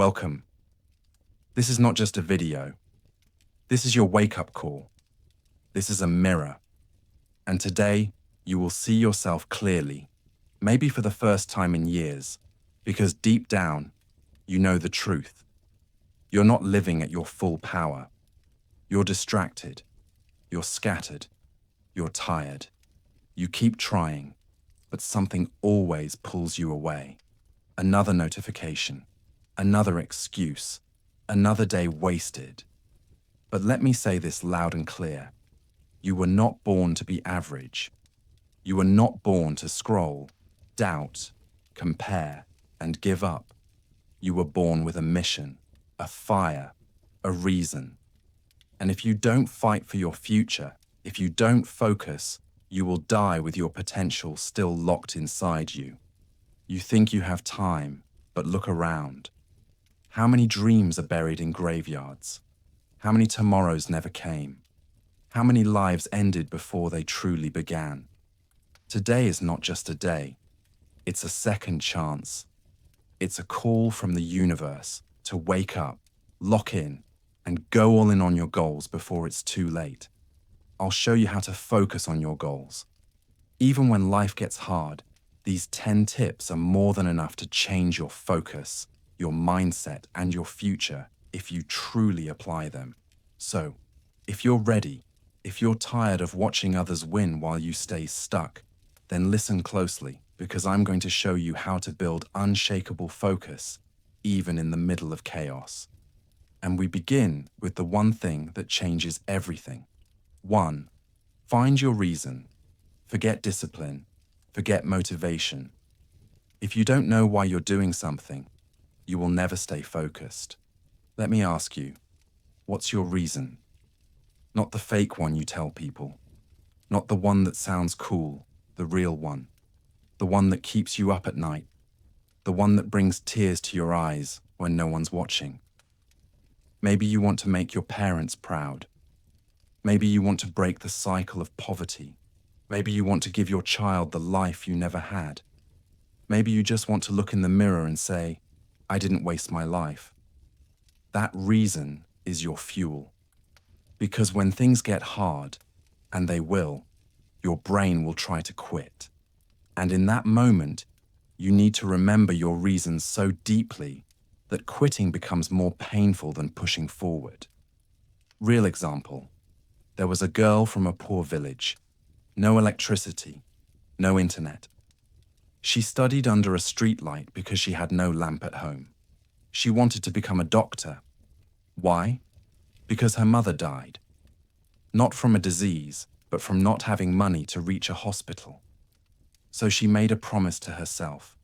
Welcome. This is not just a video. This is your wake-up call. This is a mirror. And today, you will see yourself clearly, maybe for the first time in years, because deep down, you know the truth. You're not living at your full power. You're distracted. You're scattered. You're tired. You keep trying, but something always pulls you away. Another notification, another excuse, another day wasted. But let me say this loud and clear. You were not born to be average. You were not born to scroll, doubt, compare, and give up. You were born with a mission, a fire, a reason. And if you don't fight for your future, if you don't focus, you will die with your potential still locked inside you. You think you have time, but look around. How many dreams are buried in graveyards? How many tomorrows never came? How many lives ended before they truly began? Today is not just a day. It's a second chance. It's a call from the universe to wake up, lock in, and go all in on your goals before it's too late. I'll show you how to focus on your goals. Even when life gets hard, these 10 tips are more than enough to change your focus, your mindset, and your future if you truly apply them. So, if you're ready, if you're tired of watching others win while you stay stuck, then listen closely, because I'm going to show you how to build unshakable focus, even in the middle of chaos. And we begin with the one thing that changes everything. 1. Find your reason. Forget discipline. Forget motivation. If you don't know why you're doing something, you will never stay focused. Let me ask you, what's your reason? Not the fake one you tell people. Not the one that sounds cool, the real one. The one that keeps you up at night. The one that brings tears to your eyes when no one's watching. Maybe you want to make your parents proud. Maybe you want to break the cycle of poverty. Maybe you want to give your child the life you never had. Maybe you just want to look in the mirror and say, I didn't waste my life. That reason is your fuel. Because when things get hard, and they will, your brain will try to quit. And in that moment, you need to remember your reasons so deeply that quitting becomes more painful than pushing forward. Real example. There was a girl from a poor village. No electricity, no internet. She studied under a streetlight because she had no lamp at home. She wanted to become a doctor. Why? Because her mother died. Not from a disease, but from not having money to reach a hospital. So she made a promise to herself.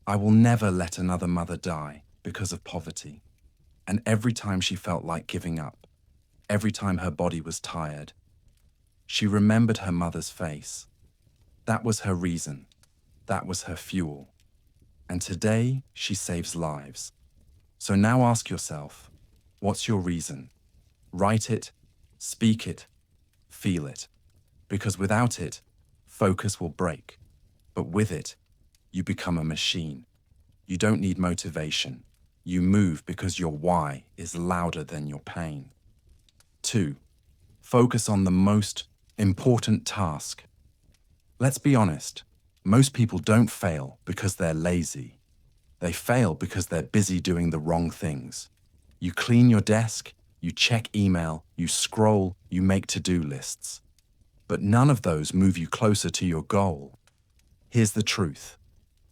I will never let another mother die because of poverty. And every time she felt like giving up, every time her body was tired, she remembered her mother's face. That was her reason. That was her fuel. And today, she saves lives. So now ask yourself, what's your reason? Write it, speak it, feel it. Because without it, focus will break. But with it, you become a machine. You don't need motivation. You move because your why is louder than your pain. 2. Focus on the most important task. Let's be honest, most people don't fail because they're lazy. They fail because they're busy doing the wrong things. You clean your desk, you check email, you scroll, you make to-do lists. But none of those move you closer to your goal. Here's the truth.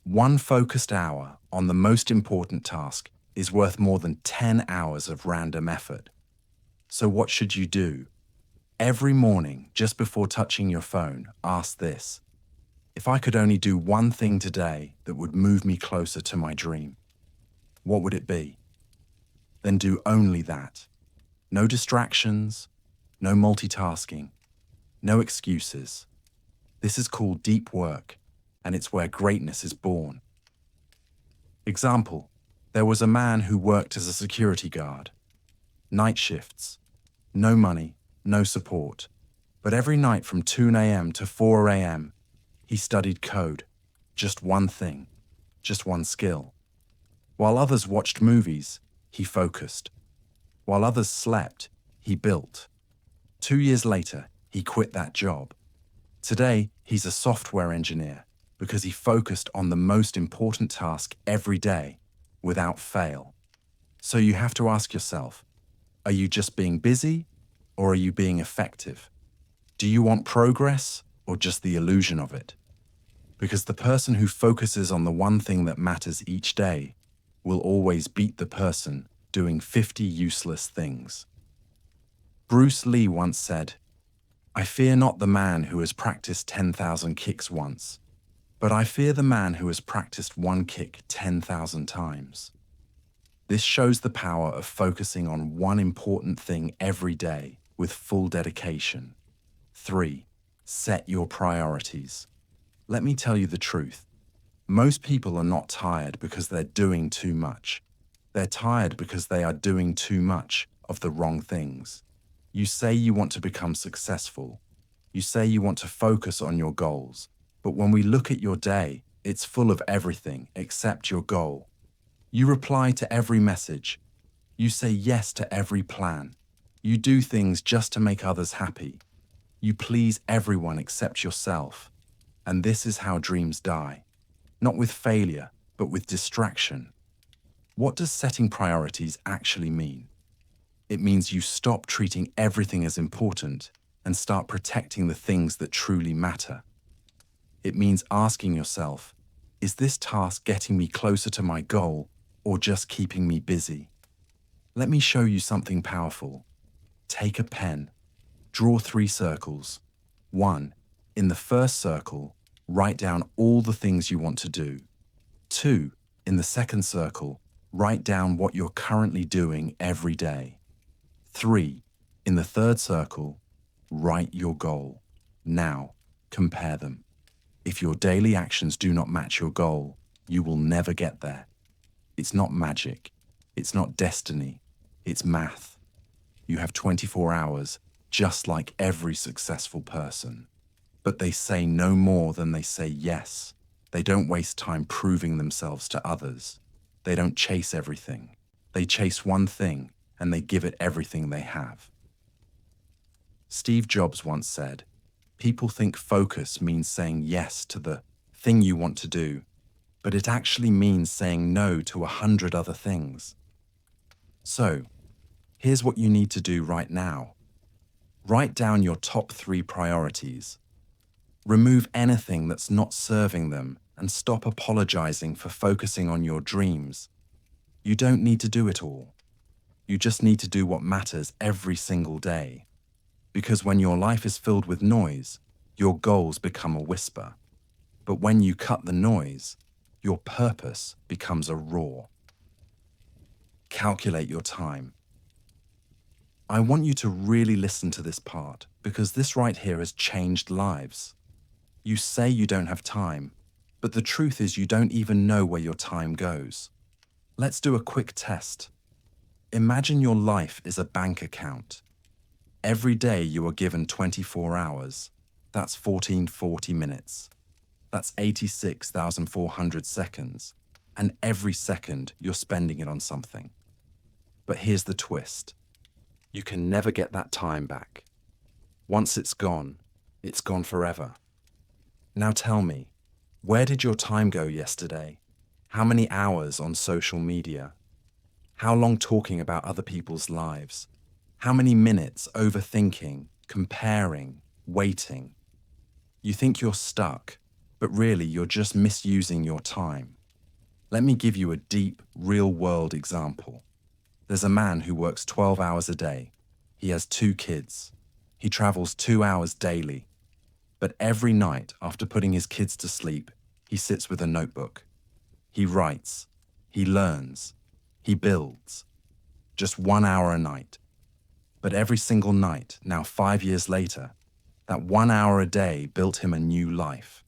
One focused hour on the most important task is worth more than 10 hours of random effort. So what should you do? Every morning, just before touching your phone, ask this. If I could only do one thing today that would move me closer to my dream, what would it be? Then do only that. No distractions, no multitasking, no excuses. This is called deep work, and it's where greatness is born. Example, there was a man who worked as a security guard. Night shifts, no money, no support. But every night from 2 a.m. to 4 a.m., he studied code. Just one thing, just one skill. While others watched movies, he focused. While others slept, he built. 2 years later, he quit that job. Today, he's a software engineer because he focused on the most important task every day without fail. So you have to ask yourself, are you just being busy or are you being effective? Do you want progress or just the illusion of it? Because the person who focuses on the one thing that matters each day will always beat the person doing 50 useless things. Bruce Lee once said, "I fear not the man who has practiced 10,000 kicks once, but I fear the man who has practiced one kick 10,000 times." This shows the power of focusing on one important thing every day with full dedication. 3. Set your priorities. Let me tell you the truth. Most people are not tired because they're doing too much. They're tired because they are doing too much of the wrong things. You say you want to become successful. You say you want to focus on your goals. But when we look at your day, it's full of everything except your goal. You reply to every message. You say yes to every plan. You do things just to make others happy. You please everyone except yourself. And this is how dreams die. Not with failure, but with distraction. What does setting priorities actually mean? It means you stop treating everything as important and start protecting the things that truly matter. It means asking yourself, is this task getting me closer to my goal or just keeping me busy? Let me show you something powerful. Take a pen. Draw 3 circles. 1. In the first circle, write down all the things you want to do. 2. In the second circle, write down what you're currently doing every day. 3. In the third circle, write your goal. Now, compare them. If your daily actions do not match your goal, you will never get there. It's not magic. It's not destiny. It's math. You have 24 hours, just like every successful person. But they say no more than they say yes. They don't waste time proving themselves to others. They don't chase everything. They chase one thing, and they give it everything they have. Steve Jobs once said, "People think focus means saying yes to the thing you want to do, but it actually means saying no to 100 other things." So, here's what you need to do right now. Write down your top 3 priorities. Remove anything that's not serving them and stop apologizing for focusing on your dreams. You don't need to do it all. You just need to do what matters every single day. Because when your life is filled with noise, your goals become a whisper. But when you cut the noise, your purpose becomes a roar. Calculate your time. I want you to really listen to this part because this right here has changed lives. You say you don't have time, but the truth is you don't even know where your time goes. Let's do a quick test. Imagine your life is a bank account. Every day you are given 24 hours. That's 1440 minutes. That's 86,400 seconds. And every second you're spending it on something. But here's the twist. You can never get that time back. Once it's gone forever. Now tell me, where did your time go yesterday? How many hours on social media? How long talking about other people's lives? How many minutes overthinking, comparing, waiting? You think you're stuck, but really you're just misusing your time. Let me give you a deep, real-world example. There's a man who works 12 hours a day. He has 2 kids. He travels 2 hours daily. But every night after putting his kids to sleep, he sits with a notebook. He writes. He learns. He builds. Just 1 hour a night. But every single night, now 5 years later, that 1 hour a day built him a new life.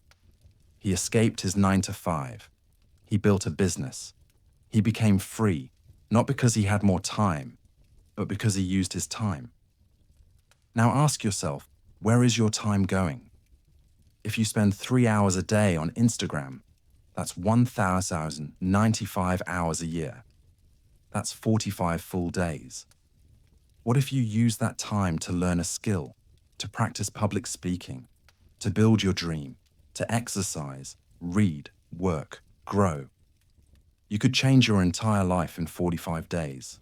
He escaped his 9 to 5. He built a business. He became free, not because he had more time, but because he used his time. Now ask yourself, where is your time going? If you spend 3 hours a day on Instagram, That's 1,095 hours a year. That's 45 full days. What if you use that time to learn a skill, to practice public speaking, to build your dream, to exercise, read, work, grow? You could change your entire life in 45 days.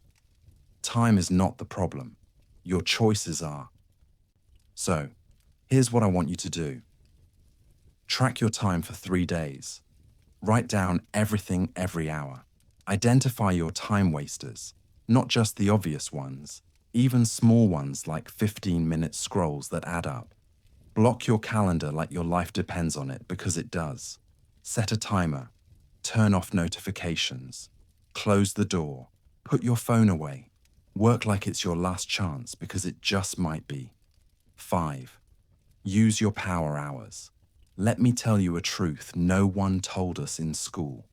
Time is not the problem. Your choices are. So, here's what I want you to do. Track your time for 3 days. Write down everything every hour. Identify your time wasters, not just the obvious ones, even small ones like 15-minute scrolls that add up. Block your calendar like your life depends on it, because it does. Set a timer. Turn off notifications. Close the door. Put your phone away. Work like it's your last chance, because it just might be. 5. Use your power hours. Let me tell you a truth no one told us in school.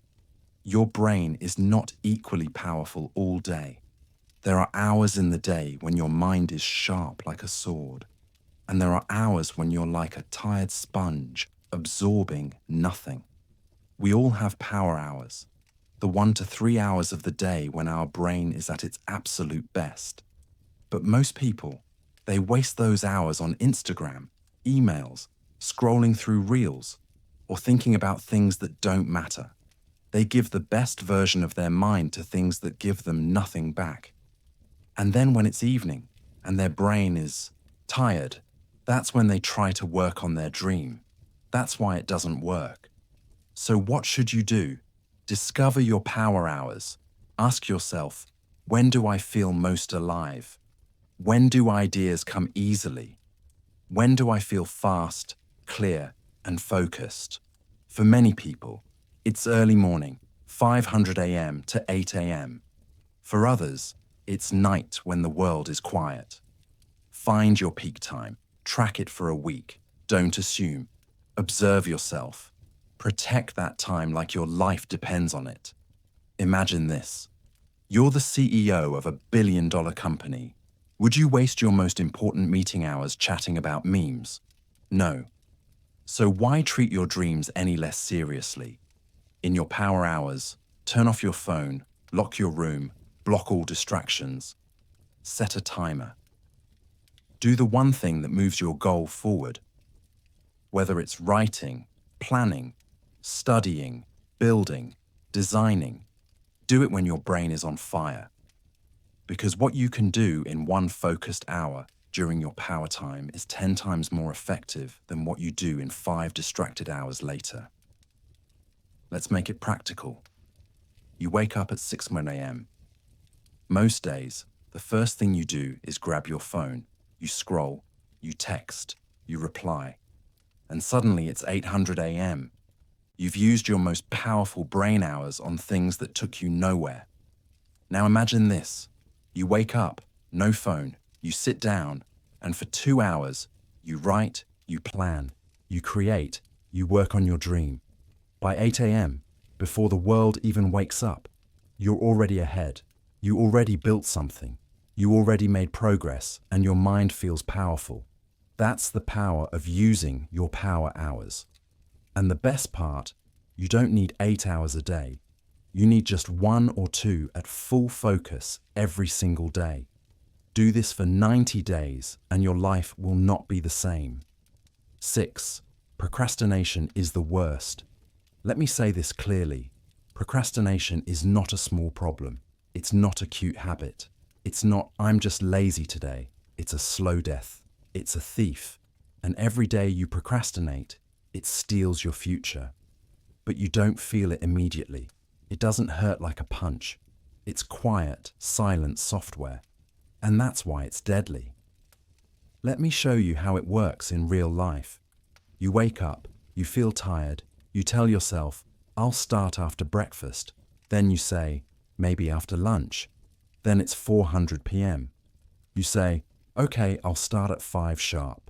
Your brain is not equally powerful all day. There are hours in the day when your mind is sharp like a sword, and there are hours when you're like a tired sponge, absorbing nothing. We all have power hours, the 1 to 3 hours of the day when our brain is at its absolute best. But most people, they waste those hours on Instagram, emails, scrolling through reels, or thinking about things that don't matter. They give the best version of their mind to things that give them nothing back. And then when it's evening and their brain is tired, that's when they try to work on their dream. That's why it doesn't work. So what should you do? Discover your power hours. Ask yourself, when do I feel most alive? When do ideas come easily? When do I feel fast, clear, and focused? For many people, it's early morning, 500 a.m. to 8 a.m. For others, it's night when the world is quiet. Find your peak time. Track it for a week. Don't assume. Observe yourself. Protect that time like your life depends on it. Imagine this. You're the CEO of a billion-dollar company. Would you waste your most important meeting hours chatting about memes? No. So why treat your dreams any less seriously? In your power hours, turn off your phone, lock your room, block all distractions. Set a timer. Do the one thing that moves your goal forward. Whether it's writing, planning, studying, building, designing, do it when your brain is on fire. Because what you can do in one focused hour during your power time is 10 times more effective than what you do in 5 distracted hours later. Let's make it practical. You wake up at 6 a.m. Most days, the first thing you do is grab your phone. You scroll, you text, you reply, and suddenly it's 800 a.m. You've used your most powerful brain hours on things that took you nowhere. Now imagine this. You wake up, no phone, you sit down, and for 2 hours, you write, you plan, you create, you work on your dream. By 8 a.m., before the world even wakes up, you're already ahead. You already built something. You already made progress, and your mind feels powerful. That's the power of using your power hours. And the best part, you don't need 8 hours a day. You need just 1 or 2 at full focus every single day. Do this for 90 days, and your life will not be the same. 6. Procrastination is the worst. Let me say this clearly. Procrastination is not a small problem. It's not a cute habit. It's not, I'm just lazy today. It's a slow death. It's a thief. And every day you procrastinate, it steals your future. But you don't feel it immediately. It doesn't hurt like a punch. It's quiet, silent software. And that's why it's deadly. Let me show you how it works in real life. You wake up, you feel tired, you tell yourself, I'll start after breakfast. Then you say, maybe after lunch. Then it's 400 p.m. You say, okay, I'll start at 5 sharp.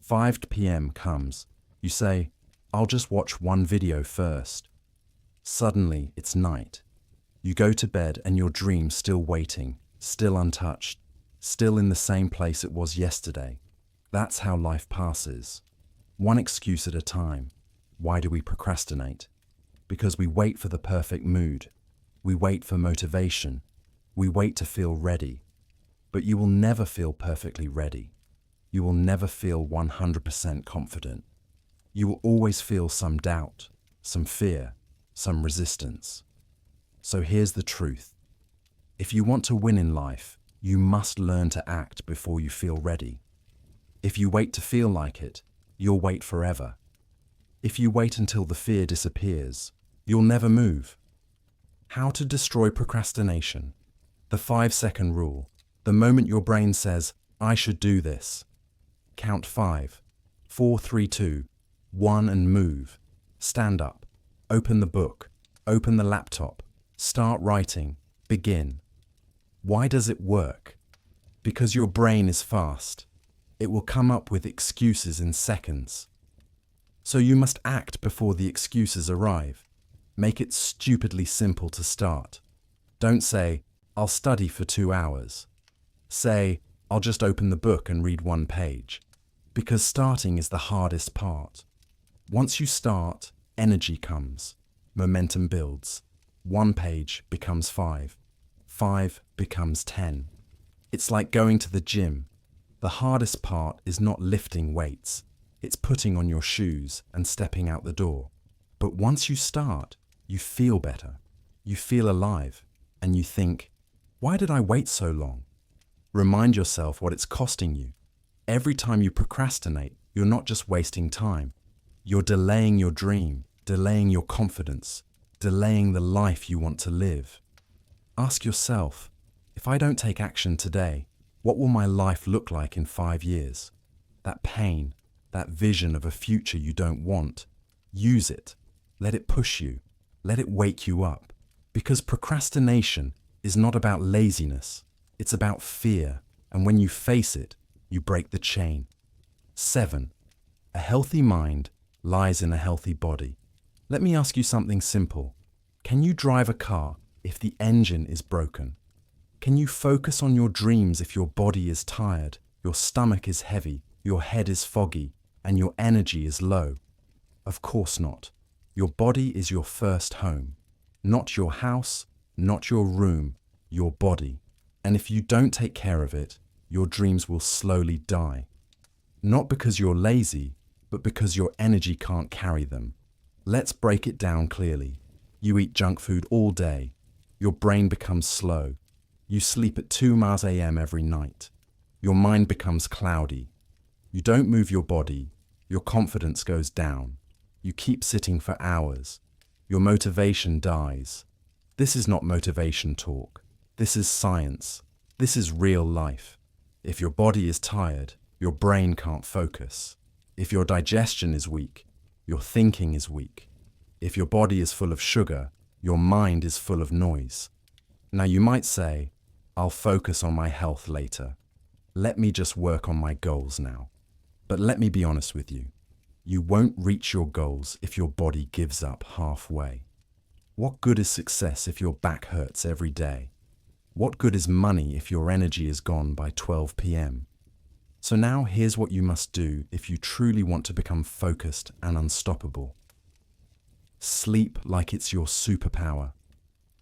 5 p.m. comes. You say, I'll just watch one video first. Suddenly, it's night. You go to bed and your dream's still waiting, still untouched, still in the same place it was yesterday. That's how life passes. One excuse at a time. Why do we procrastinate? because we wait for the perfect mood. We wait for motivation. We wait to feel ready. But you will never feel perfectly ready. You will never feel 100% confident. You will always feel some doubt, some fear, some resistance. So here's the truth. If you want to win in life, you must learn to act before you feel ready. If you wait to feel like it, you'll wait forever. If you wait until the fear disappears, you'll never move. How to destroy procrastination. The 5-second rule. The moment your brain says, I should do this. Count 5, 4, 3, 2, 1 and move. Stand up. Open the book. Open the laptop. Start writing. Begin. Why does it work? Because your brain is fast. It will come up with excuses in seconds. So you must act before the excuses arrive. Make it stupidly simple to start. Don't say, I'll study for 2 hours. Say, I'll just open the book and read 1 page. Because starting is the hardest part. Once you start, energy comes. Momentum builds. 1 page becomes 5. 5 becomes 10. It's like going to the gym. The hardest part is not lifting weights. It's putting on your shoes and stepping out the door. But once you start, you feel better. You feel alive. And you think, why did I wait so long? Remind yourself what it's costing you. Every time you procrastinate, you're not just wasting time. You're delaying your dream, delaying your confidence, delaying the life you want to live. Ask yourself, if I don't take action today, what will my life look like in 5 years? That pain, that vision of a future you don't want, use it. Let it push you. Let it wake you up. Because procrastination is not about laziness. It's about fear. And when you face it, you break the chain. 7. A healthy mind lies in a healthy body. Let me ask you something simple. Can you drive a car if the engine is broken? Can you focus on your dreams if your body is tired, your stomach is heavy, your head is foggy, and your energy is low? Of course not. Your body is your first home. Not your house, not your room, your body. And if you don't take care of it, your dreams will slowly die. Not because you're lazy, but because your energy can't carry them. Let's break it down clearly. You eat junk food all day. Your brain becomes slow. You sleep at 2 a.m. every night. Your mind becomes cloudy. You don't move your body. Your confidence goes down. You keep sitting for hours. Your motivation dies. This is not motivation talk. This is science. This is real life. If your body is tired, your brain can't focus. If your digestion is weak, your thinking is weak. If your body is full of sugar, your mind is full of noise. Now you might say, I'll focus on my health later. Let me just work on my goals now. But let me be honest with you. You won't reach your goals if your body gives up halfway. What good is success if your back hurts every day? What good is money if your energy is gone by 12 p.m.? So now here's what you must do if you truly want to become focused and unstoppable. Sleep like it's your superpower.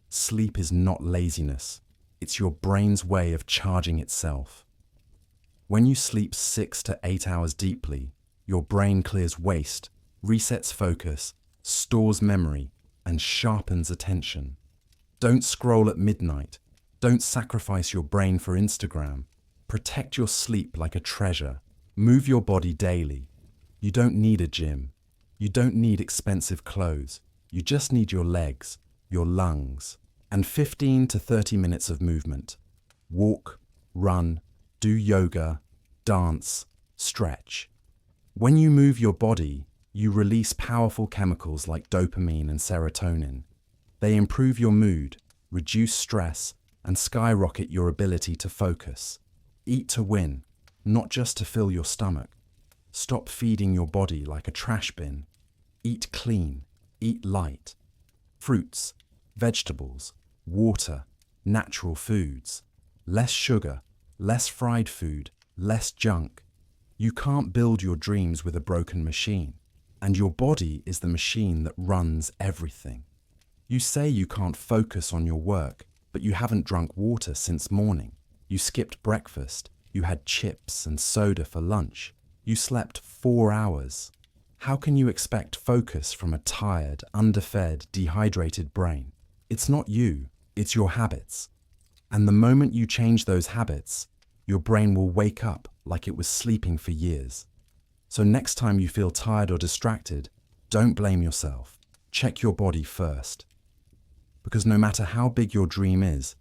Sleep is not laziness. It's your brain's way of charging itself. When you sleep 6 to 8 hours deeply, your brain clears waste, resets focus, stores memory, and sharpens attention. Don't scroll at midnight. Don't sacrifice your brain for Instagram. Protect your sleep like a treasure. Move your body daily. You don't need a gym. You don't need expensive clothes. You just need your legs, your lungs, and 15 to 30 minutes of movement. Walk, run, do yoga, dance, stretch. When you move your body, you release powerful chemicals like dopamine and serotonin. They improve your mood, reduce stress, and skyrocket your ability to focus. Eat to win, not just to fill your stomach. Stop feeding your body like a trash bin. Eat clean, eat light. Fruits, vegetables, water, natural foods. Less sugar, less fried food, less junk. You can't build your dreams with a broken machine. And your body is the machine that runs everything. You say you can't focus on your work, but you haven't drunk water since morning. You skipped breakfast. You had chips and soda for lunch. You slept 4 hours. How can you expect focus from a tired, underfed, dehydrated brain? It's not you, it's your habits. And the moment you change those habits, your brain will wake up like it was sleeping for years. So next time you feel tired or distracted, don't blame yourself. Check your body first. Because no matter how big your dream is,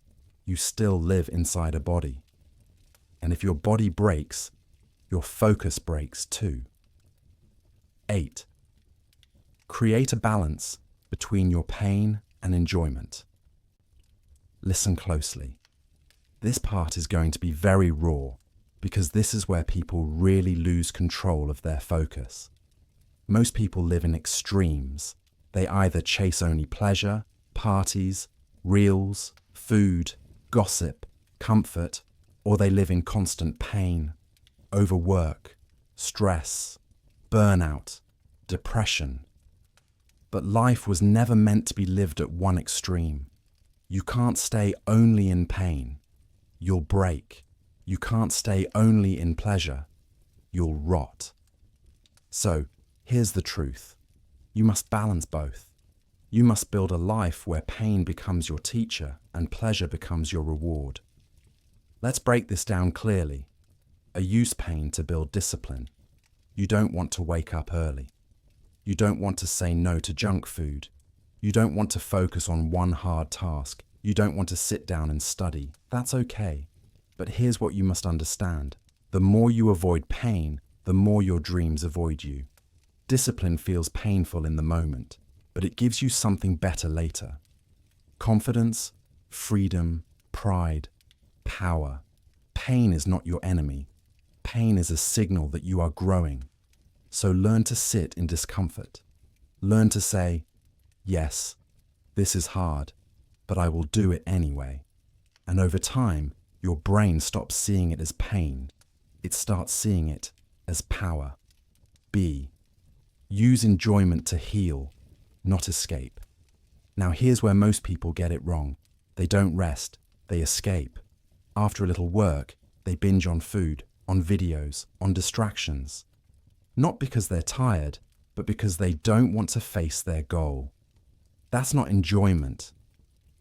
you still live inside a body. And if your body breaks, your focus breaks too. 8. Create a balance between your pain and enjoyment. Listen closely. This part is going to be very raw because this is where people really lose control of their focus. Most people live in extremes. They either chase only pleasure, parties, reels, food, gossip, comfort, or they live in constant pain, overwork, stress, burnout, depression. But life was never meant to be lived at one extreme. You can't stay only in pain. You'll break. You can't stay only in pleasure. You'll rot. So, here's the truth. You must balance both. You must build a life where pain becomes your teacher and pleasure becomes your reward. Let's break this down clearly. Use pain to build discipline. You don't want to wake up early. You don't want to say no to junk food. You don't want to focus on one hard task. You don't want to sit down and study. That's okay. But here's what you must understand. The more you avoid pain, the more your dreams avoid you. Discipline feels painful in the moment, but it gives you something better later. Confidence, freedom, pride, power. Pain is not your enemy. Pain is a signal that you are growing. So learn to sit in discomfort. Learn to say, yes, this is hard, but I will do it anyway. And over time, your brain stops seeing it as pain. It starts seeing it as power. B. Use enjoyment to heal, not escape. Now here's where most people get it wrong. They don't rest, they escape. After a little work, they binge on food, on videos, on distractions. Not because they're tired, but because they don't want to face their goal. That's not enjoyment.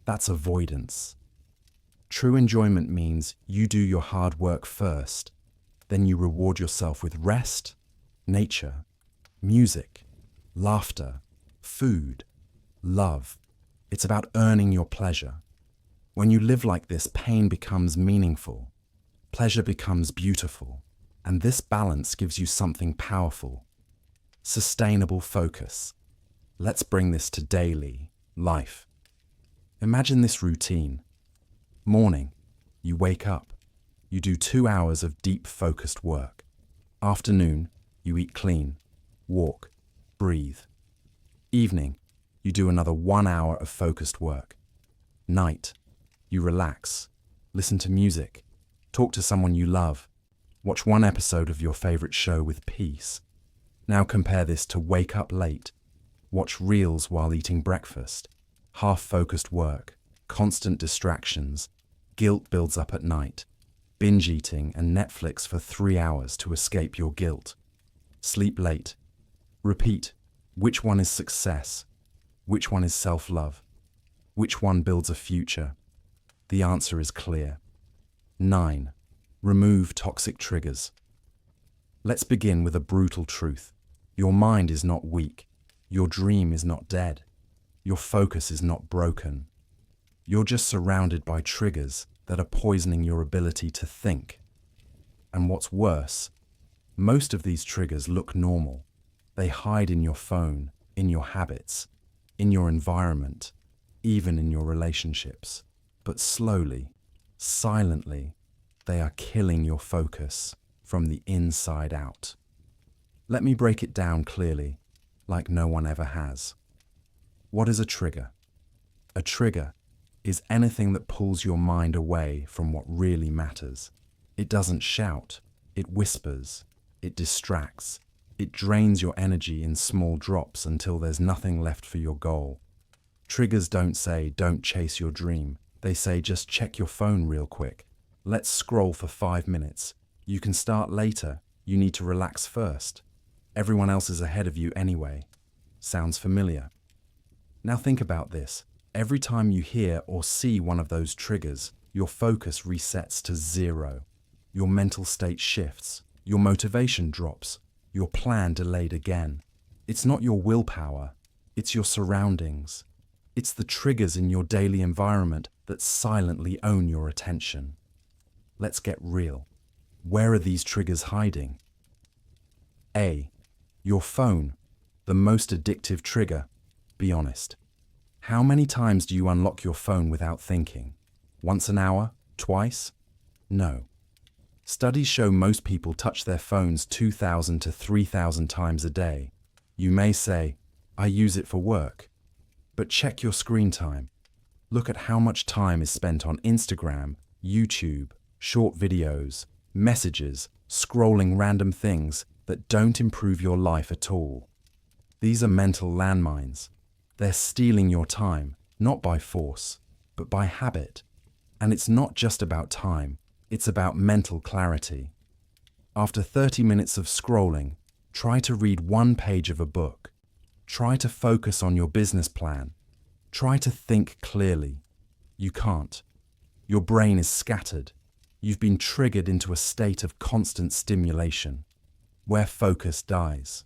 That's avoidance. True enjoyment means you do your hard work first, then you reward yourself with rest, nature, music, laughter, food, love. It's about earning your pleasure. When you live like this, pain becomes meaningful, pleasure becomes beautiful, and this balance gives you something powerful. Sustainable focus. Let's bring this to daily life. Imagine this routine. Morning, you wake up. You do 2 hours of deep focused work. Afternoon, you eat clean, walk, breathe. Evening, you do another 1 hour of focused work. Night, you relax, listen to music, talk to someone you love, watch one episode of your favorite show with peace. Now compare this to wake up late, watch reels while eating breakfast, half-focused work, constant distractions, guilt builds up at night, binge eating and Netflix for 3 hours to escape your guilt. Sleep late. Repeat. Which one is success? Which one is self-love? Which one builds a future? The answer is clear. 9. Remove toxic triggers. Let's begin with a brutal truth. Your mind is not weak. Your dream is not dead. Your focus is not broken. You're just surrounded by triggers that are poisoning your ability to think. And what's worse, most of these triggers look normal. They hide in your phone, in your habits, in your environment, even in your relationships. But slowly, silently, they are killing your focus from the inside out. Let me break it down clearly, like no one ever has. What is a trigger? A trigger is anything that pulls your mind away from what really matters. It doesn't shout, it whispers, it distracts, It drains your energy in small drops until there's nothing left for your goal. Triggers don't say, don't chase your dream. They say, just check your phone real quick. Let's scroll for 5 minutes. You can start later. You need to relax first. Everyone else is ahead of you anyway. Sounds familiar? Now think about this. Every time you hear or see one of those triggers, your focus resets to 0. Your mental state shifts. Your motivation drops. Your plan delayed again. It's not your willpower. It's your surroundings. It's the triggers in your daily environment that silently own your attention. Let's get real. Where are these triggers hiding? A. Your phone, the most addictive trigger. Be honest. How many times do you unlock your phone without thinking? Once an hour? Twice? No. Studies show most people touch their phones 2,000 to 3,000 times a day. You may say, I use it for work. But check your screen time. Look at how much time is spent on Instagram, YouTube, short videos, messages, scrolling random things that don't improve your life at all. These are mental landmines. They're stealing your time, not by force, but by habit. And it's not just about time, it's about mental clarity. After 30 minutes of scrolling, try to read 1 page of a book. Try to focus on your business plan. Try to think clearly. You can't. Your brain is scattered. You've been triggered into a state of constant stimulation, where focus dies.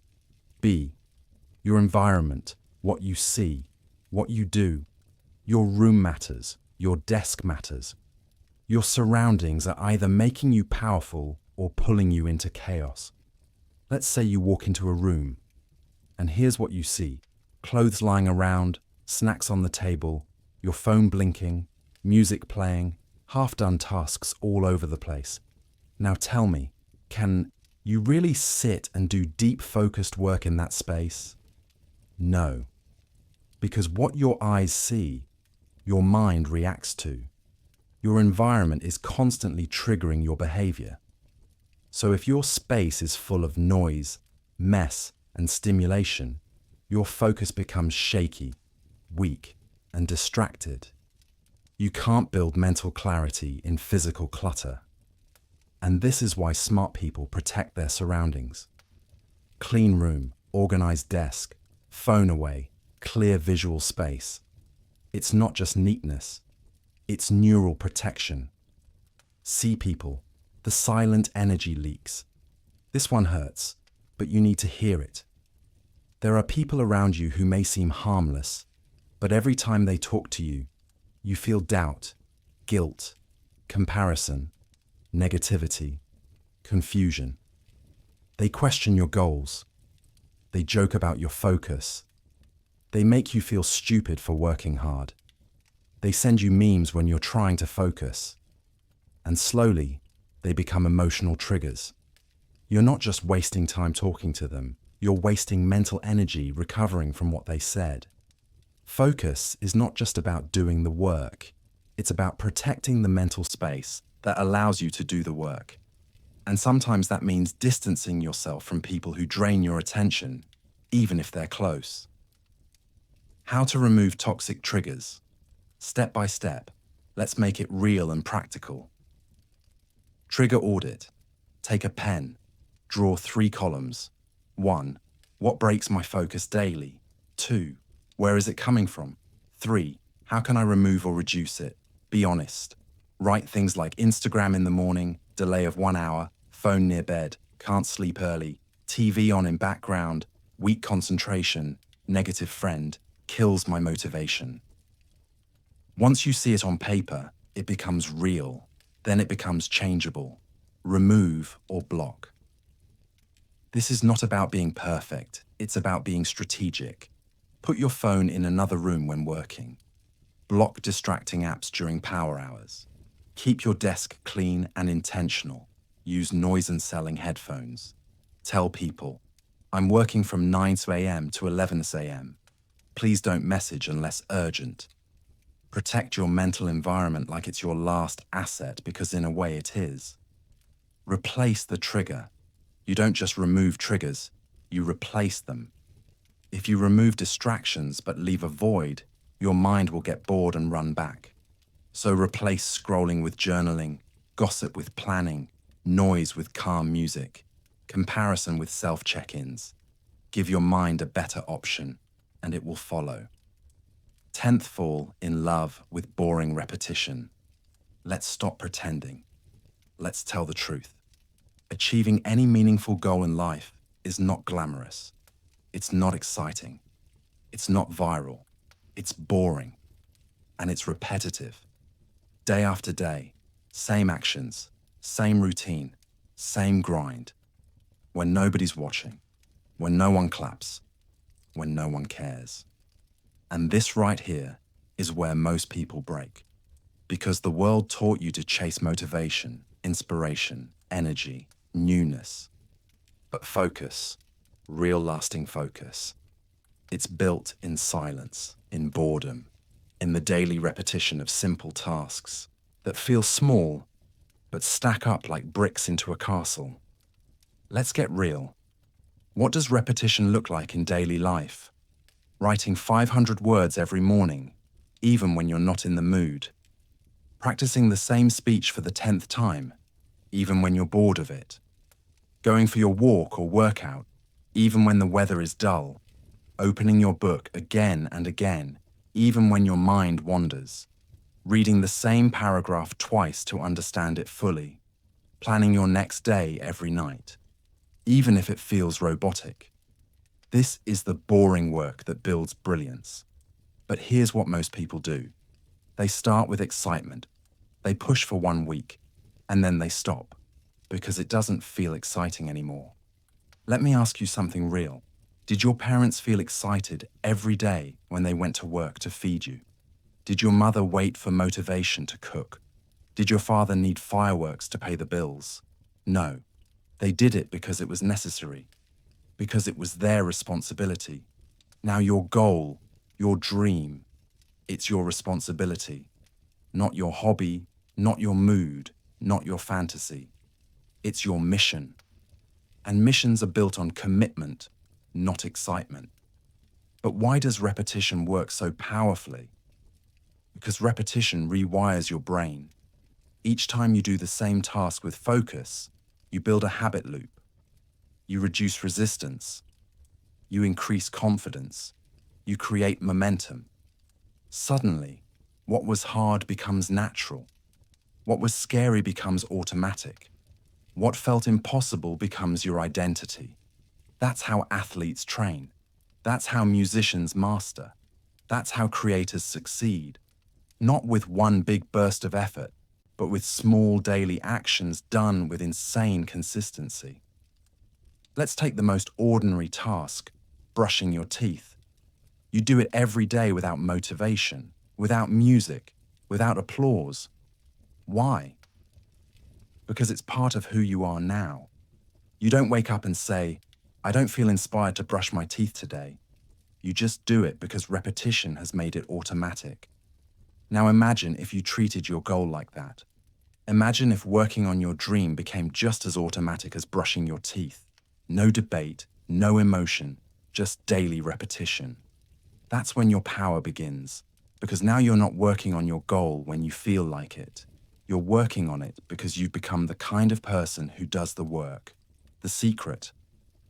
B. Your environment, what you see, what you do. Your room matters, your desk matters. Your surroundings are either making you powerful or pulling you into chaos. Let's say you walk into a room, and here's what you see. Clothes lying around, snacks on the table, your phone blinking, music playing, half-done tasks all over the place. Now tell me, can you really sit and do deep focused work in that space? No. Because what your eyes see, your mind reacts to. Your environment is constantly triggering your behavior. So if your space is full of noise, mess, and stimulation, your focus becomes shaky, weak, and distracted. You can't build mental clarity in physical clutter. And this is why smart people protect their surroundings. Clean room, organized desk, phone away, clear visual space. It's not just neatness, it's neural protection. See people, the silent energy leaks. This one hurts, but you need to hear it. There are people around you who may seem harmless, but every time they talk to you, you feel doubt, guilt, comparison, negativity, confusion. They question your goals. They joke about your focus. They make you feel stupid for working hard. They send you memes when you're trying to focus. And slowly, they become emotional triggers. You're not just wasting time talking to them, you're wasting mental energy recovering from what they said. Focus is not just about doing the work, it's about protecting the mental space that allows you to do the work. And sometimes that means distancing yourself from people who drain your attention, even if they're close. How to remove toxic triggers. Step by step, let's make it real and practical. Trigger audit. Take a pen. Draw 3 columns. 1. What breaks my focus daily? 2. Where is it coming from? 3. How can I remove or reduce it? Be honest. Write things like Instagram in the morning, delay of 1 hour, phone near bed, can't sleep early, TV on in background, weak concentration, negative friend, kills my motivation. Once you see it on paper, it becomes real. Then it becomes changeable. Remove or block. This is not about being perfect. It's about being strategic. Put your phone in another room when working. Block distracting apps during power hours. Keep your desk clean and intentional. Use noise-cancelling headphones. Tell people, I'm working from 9 a.m. to 11 a.m. Please don't message unless urgent. Protect your mental environment like it's your last asset, because in a way it is. Replace the trigger. You don't just remove triggers, you replace them. If you remove distractions but leave a void, your mind will get bored and run back. So replace scrolling with journaling, gossip with planning, noise with calm music, comparison with self-check-ins. Give your mind a better option, and it will follow. 10th fall in love with boring repetition. Let's stop pretending. Let's tell the truth. Achieving any meaningful goal in life is not glamorous. It's not exciting. It's not viral. It's boring. And it's repetitive. Day after day, same actions, same routine, same grind. When nobody's watching, when no one claps, when no one cares. And this right here is where most people break. Because the world taught you to chase motivation, inspiration, energy, newness. But focus, real lasting focus, it's built in silence, in boredom, in the daily repetition of simple tasks that feel small but stack up like bricks into a castle. Let's get real. What does repetition look like in daily life? Writing 500 words every morning, even when you're not in the mood. Practicing the same speech for the 10th time, even when you're bored of it. Going for your walk or workout, even when the weather is dull. Opening your book again and again, even when your mind wanders. Reading the same paragraph twice to understand it fully. Planning your next day every night, even if it feels robotic. This is the boring work that builds brilliance. But here's what most people do. They start with excitement. They push for 1 week, and then they stop, because it doesn't feel exciting anymore. Let me ask you something real. Did your parents feel excited every day when they went to work to feed you? Did your mother wait for motivation to cook? Did your father need fireworks to pay the bills? No, they did it because it was necessary, because it was their responsibility. Now your goal, your dream, it's your responsibility, not your hobby, not your mood, not your fantasy. It's your mission. And missions are built on commitment, not excitement. But why does repetition work so powerfully? Because repetition rewires your brain. Each time you do the same task with focus, you build a habit loop. You reduce resistance. You increase confidence. You create momentum. Suddenly, what was hard becomes natural. What was scary becomes automatic. What felt impossible becomes your identity. That's how athletes train. That's how musicians master. That's how creators succeed. Not with one big burst of effort, but with small daily actions done with insane consistency. Let's take the most ordinary task, brushing your teeth. You do it every day without motivation, without music, without applause. Why? Because it's part of who you are now. You don't wake up and say, I don't feel inspired to brush my teeth today. You just do it because repetition has made it automatic. Now imagine if you treated your goal like that. Imagine if working on your dream became just as automatic as brushing your teeth. No debate, no emotion, just daily repetition. That's when your power begins, because now you're not working on your goal when you feel like it. You're working on it because you've become the kind of person who does the work. The secret: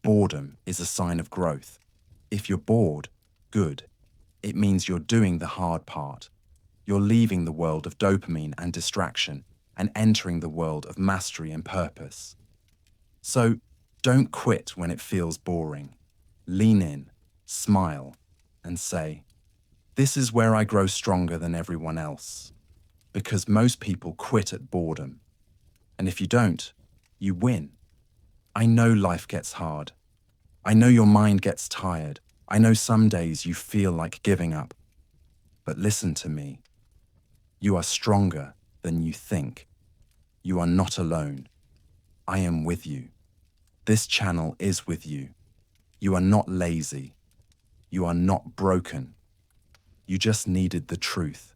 boredom is a sign of growth. If you're bored, good. It means you're doing the hard part. You're leaving the world of dopamine and distraction and entering the world of mastery and purpose. So, don't quit when it feels boring. Lean in, smile, and say, this is where I grow stronger than everyone else. Because most people quit at boredom. And if you don't, you win. I know life gets hard. I know your mind gets tired. I know some days you feel like giving up. But listen to me. You are stronger than you think. You are not alone. I am with you. This channel is with you. You are not lazy. You are not broken. You just needed the truth.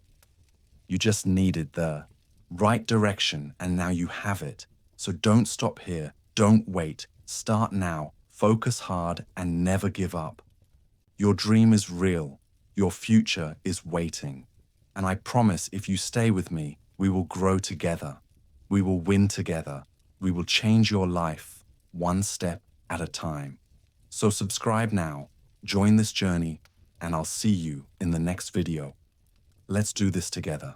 You just needed the right direction, and now you have it. So don't stop here. Don't wait. Start now. Focus hard and never give up. Your dream is real. Your future is waiting. And I promise if you stay with me, we will grow together. We will win together. We will change your life one step at a time. So subscribe now, join this journey, and I'll see you in the next video. Let's do this together.